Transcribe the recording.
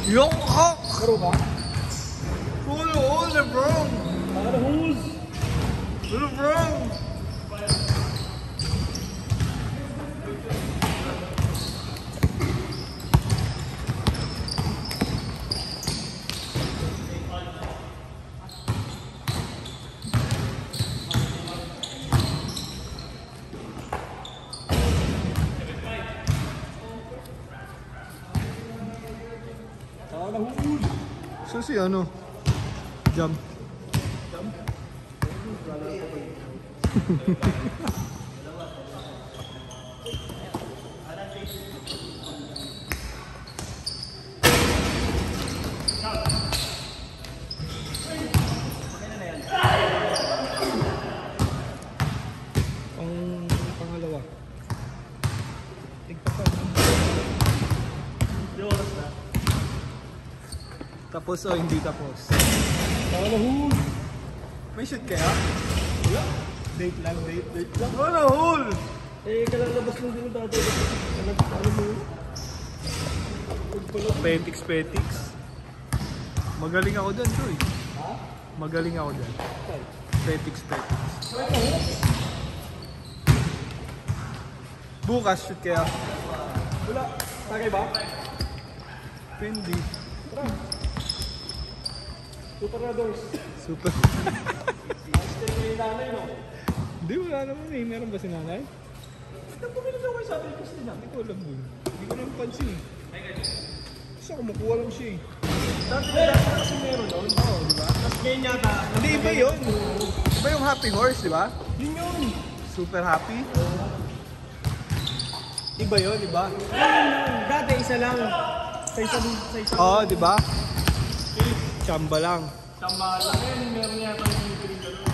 Yung hawk! Karo ba? Full hole, bro! Baka na holes! Full, bro! So si ano? Jump. Jump? Pangalawa. Tapos o hindi tapos? Baka na holes! May shoot kaya? Wala. Date lang. Wala hole! Eh, kalalabas lang din yung tatay. Ano mo? Petics. Magaling ako dyan, Choy. Ha? Magaling ako dyan. Petics. Bukas shoot kaya? Wala. Tagay ba? Pendi. Tara. Super Raiders. Super. Ayos din yung nanay, no? Hindi, wala naman eh. Meron ba si nanay? Ba't bumili daw kayo sa atin kasi na? Hindi ko alam dun. Hindi ko naman pansin eh. Kasi kumukuha lang siya eh. Dati kasi meron doon. Oo, di ba? Tapos ngayon yata. Hindi, iba yun. Iba yung happy horse, di ba? Yun yun. Super happy. Iba yun, di ba? Dati isa lang. Sa isa. Oo, di ba? Chamba lang. Tama lang. Ngayon meron yata yung